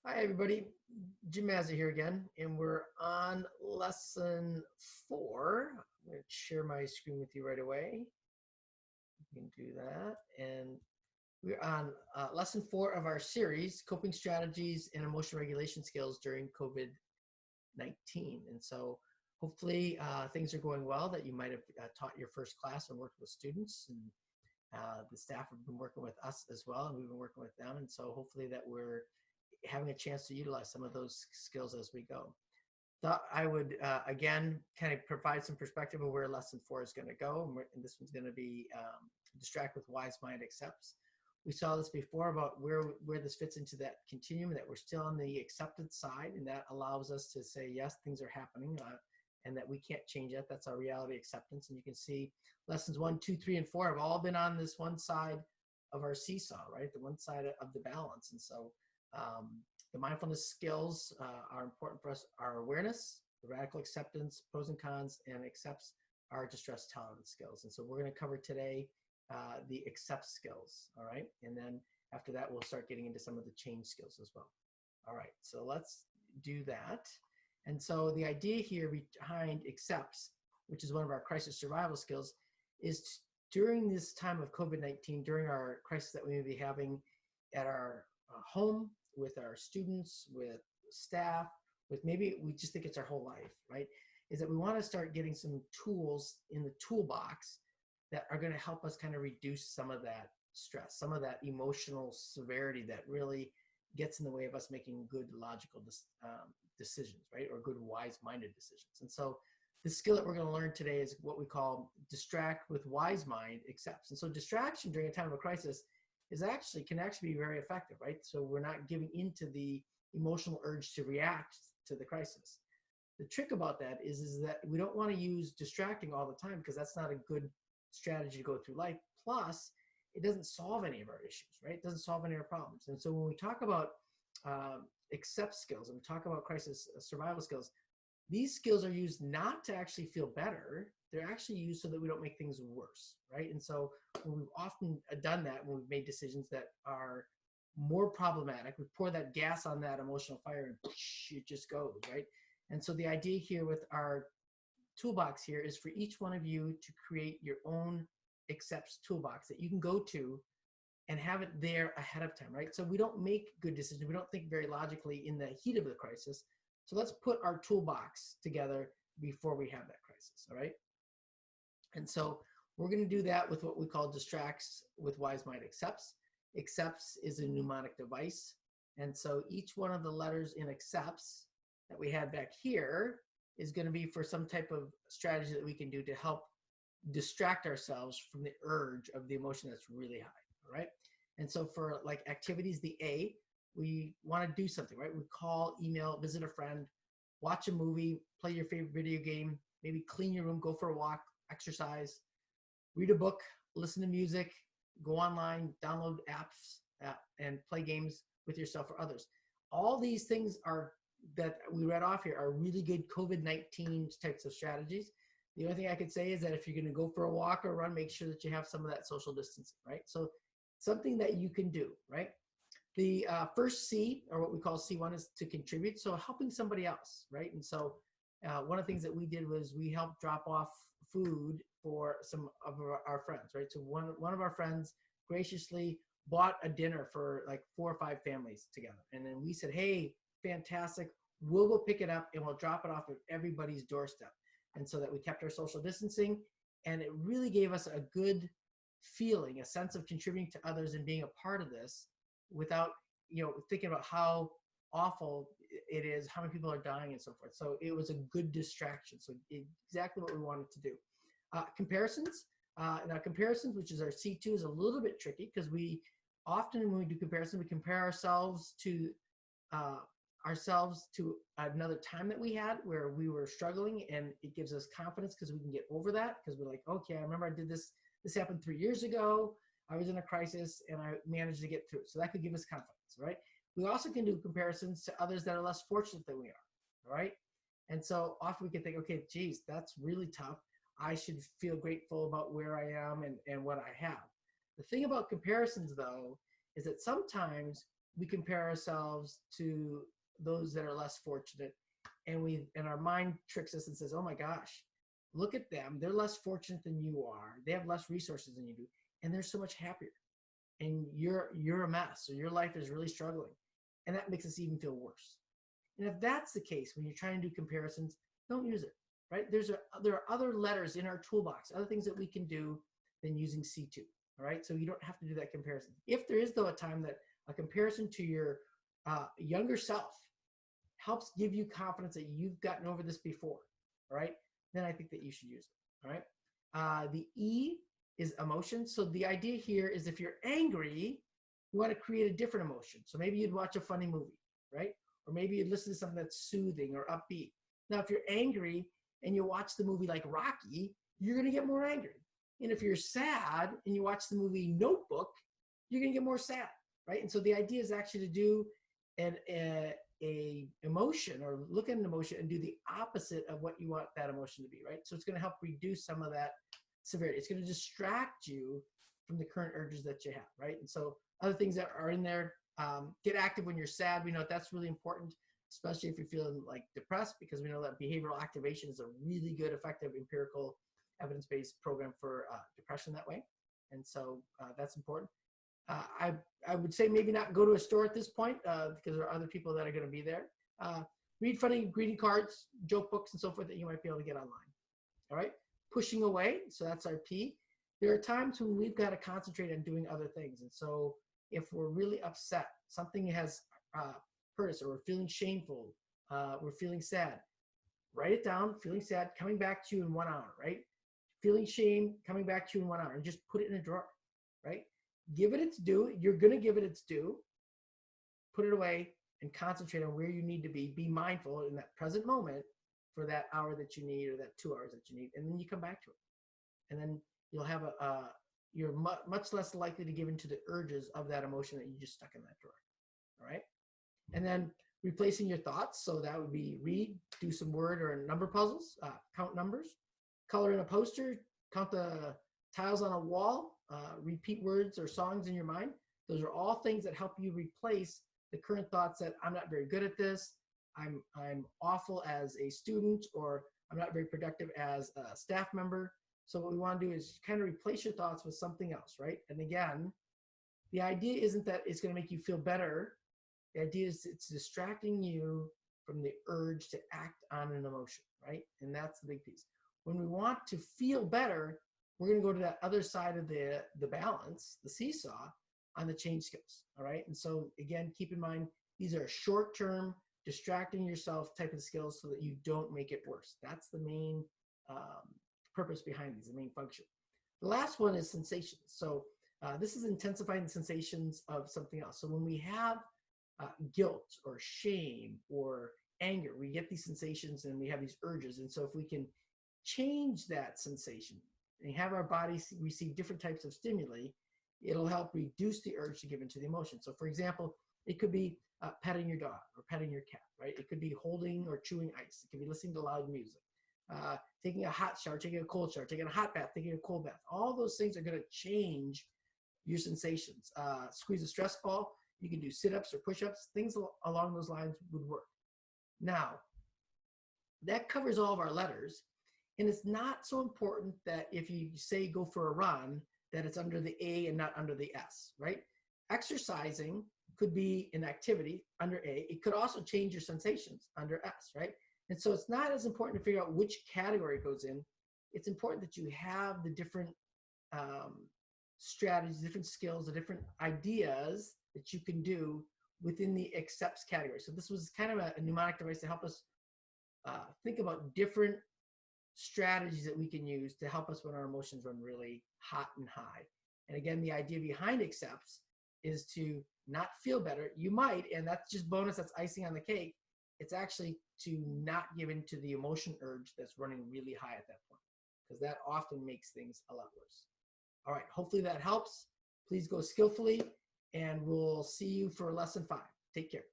Hi, everybody. Jim Mazza here again, and we're on lesson 4. I'm going to share my screen with you right away. You can do that. And we're on lesson 4 of our series, Coping Strategies and Emotional Regulation Skills During COVID-19. And so hopefully things are going well, that you might have taught your first class and worked with students. And the staff have been working with us as well, and we've been working with them. And so hopefully that we're having a chance to utilize some of those skills as we go. Thought I would, again, kind of provide some perspective of where lesson 4 is going to go. And this one's going to be distract with wise mind accepts. We saw this before about where this fits into that continuum, that we're still on the acceptance side, and that allows us to say, yes, things are happening, and that we can't change that. That's our reality acceptance. And you can see lessons 1, 2, 3, and 4 have all been on this one side of our seesaw, right? The one side of the balance. And so the mindfulness skills are important for us. Our awareness, the radical acceptance, pros and cons, and accepts our distress tolerance skills. And so we're going to cover today the accept skills, all right? And then after that, we'll start getting into some of the change skills as well. All right, so let's do that. And so the idea here behind accepts, which is one of our crisis survival skills, is during this time of COVID-19, during our crisis that we may be having at our home, with our students, with staff, with maybe we just think it's our whole life, right? Is that we want to start getting some tools in the toolbox that are going to help us kind of reduce some of that stress, some of that emotional severity that really gets in the way of us making good logical decisions, right? Or good wise-minded decisions. And so the skill that we're going to learn today is what we call distract with wise mind accepts. And so distraction during a time of a crisis can actually be very effective, right? So we're not giving into the emotional urge to react to the crisis. The trick about that is that we don't want to use distracting all the time, because that's not a good strategy to go through life. Plus, it doesn't solve any of our issues, right? It doesn't solve any of our problems. And so when we talk about accept skills and we talk about crisis survival skills, these skills are used not to actually feel better. They're actually used so that we don't make things worse, right? And so when we've often done that, when we've made decisions that are more problematic, we pour that gas on that emotional fire and whoosh, it just goes, right? And so the idea here with our toolbox here is for each one of you to create your own accepts toolbox that you can go to and have it there ahead of time, right? So we don't make good decisions. We don't think very logically in the heat of the crisis. So let's put our toolbox together before we have that crisis, all right? And so we're going to do that with what we call distracts with wise mind accepts. Accepts is a mnemonic device. And so each one of the letters in accepts that we had back here is going to be for some type of strategy that we can do to help distract ourselves from the urge of the emotion that's really high, all right? And so for like activities, the A, we want to do something, right? We call, email, visit a friend, watch a movie, play your favorite video game, maybe clean your room, go for a walk, exercise, read a book, listen to music, go online, download apps, and play games with yourself or others. All these things are that we read off here are really good COVID-19 types of strategies. The only thing I could say is that if you're going to go for a walk or run, make sure that you have some of that social distancing, right? So something that you can do, right? The first C, or what we call C1, is to contribute. So helping somebody else, right? And so one of the things that we did was we helped drop off food for some of our friends, right? So one of our friends graciously bought a dinner for like 4 or 5 families together. And then we said, hey, fantastic. We'll go pick it up and we'll drop it off at everybody's doorstep. And so that we kept our social distancing, and it really gave us a good feeling, a sense of contributing to others and being a part of this without, thinking about how awful it is, how many people are dying and so forth. So it was a good distraction. So exactly what we wanted to do. Comparisons. Now comparisons, which is our C2, is a little bit tricky because we often, when we do comparison, we compare ourselves to another time that we had where we were struggling, and it gives us confidence because we can get over that, because we're like, okay, I remember I did this happened 3 years ago, I was in a crisis and I managed to get through. So that could give us confidence, right? We also can do comparisons to others that are less fortunate than we are, right? And so often we can think, okay, geez, that's really tough. I should feel grateful about where I am and what I have. The thing about comparisons, though, is that sometimes we compare ourselves to those that are less fortunate, and our mind tricks us and says, oh my gosh, look at them, they're less fortunate than you are, they have less resources than you do, and they're so much happier, and you're a mess, or your life is really struggling, and that makes us even feel worse. And if that's the case, when you're trying to do comparisons, don't use it, right? There are other letters in our toolbox, other things that we can do than using C2, all right? So you don't have to do that comparison. If there is, though, a time that a comparison to your younger self helps give you confidence that you've gotten over this before, all right, then I think that you should use it, all right? The E is emotion. So the idea here is if you're angry, you want to create a different emotion. So maybe you'd watch a funny movie, right? Or maybe you'd listen to something that's soothing or upbeat. Now, if you're angry and you watch the movie like Rocky, you're going to get more angry. And if you're sad and you watch the movie Notebook, you're going to get more sad, right? And so the idea is actually to do a emotion, or look at an emotion and do the opposite of what you want that emotion to be, right? So it's going to help reduce some of that severity. It's going to distract you from the current urges that you have, right? And so other things that are in there, get active when you're sad. We know that's really important, especially if you're feeling like depressed, because we know that behavioral activation is a really good, effective, empirical, evidence-based program for depression that way. And so that's important. I would say maybe not go to a store at this point because there are other people that are going to be there. Read funny greeting cards, joke books, and so forth that you might be able to get online. All right, pushing away. So that's our P. There are times when we've got to concentrate on doing other things. And so if we're really upset, something has hurt us, or we're feeling shameful, we're feeling sad, write it down. Feeling sad, coming back to you in 1 hour, right? Feeling shame, coming back to you in 1 hour, and just put it in a drawer, right? Give it its due. You're going to give it its due. Put it away and concentrate on where you need to be. Be mindful in that present moment for that hour that you need, or that 2 hours that you need. And then you come back to it. And then you'll have you're much less likely to give into the urges of that emotion that you just stuck in that drawer. All right. And then replacing your thoughts. So that would be read, do some word or number puzzles, count numbers, color in a poster, count the tiles on a wall, repeat words or songs in your mind. Those are all things that help you replace the current thoughts that I'm not very good at this, I'm awful as a student, or I'm not very productive as a staff member. So what we want to do is kind of replace your thoughts with something else, right? And again, the idea isn't that it's going to make you feel better. The idea is it's distracting you from the urge to act on an emotion, right? And that's the big piece. When we want to feel better, we're going to go to that other side of the balance, the seesaw, on the change skills, all right? And so again, keep in mind, these are short-term, distracting yourself type of skills so that you don't make it worse. That's the main purpose behind these, the main function. The last one is sensations. So this is intensifying the sensations of something else. So when we have guilt or shame or anger, we get these sensations and we have these urges. And so if we can change that sensation and have our bodies receive different types of stimuli, it'll help reduce the urge to give into the emotion. So for example, it could be petting your dog or petting your cat, right? It could be holding or chewing ice. It could be listening to loud music, taking a hot shower, taking a cold shower, taking a hot bath, taking a cold bath. All those things are going to change your sensations. Squeeze a stress ball. You can do sit-ups or push-ups. Things along those lines would work. Now, that covers all of our letters. And it's not so important that if you say go for a run, that it's under the A and not under the S, right? Exercising could be an activity under A. It could also change your sensations under S, right? And so it's not as important to figure out which category it goes in. It's important that you have the different strategies, different skills, the different ideas that you can do within the accepts category. So this was kind of a mnemonic device to help us think about different strategies that we can use to help us when our emotions run really hot and high. And again, the idea behind accepts is to not feel better. You might, and that's just bonus, that's icing on the cake. It's actually to not give in to the emotion urge that's running really high at that point, because that often makes things a lot worse. All right, hopefully that helps. Please go skillfully, and we'll see you for lesson 5. Take care.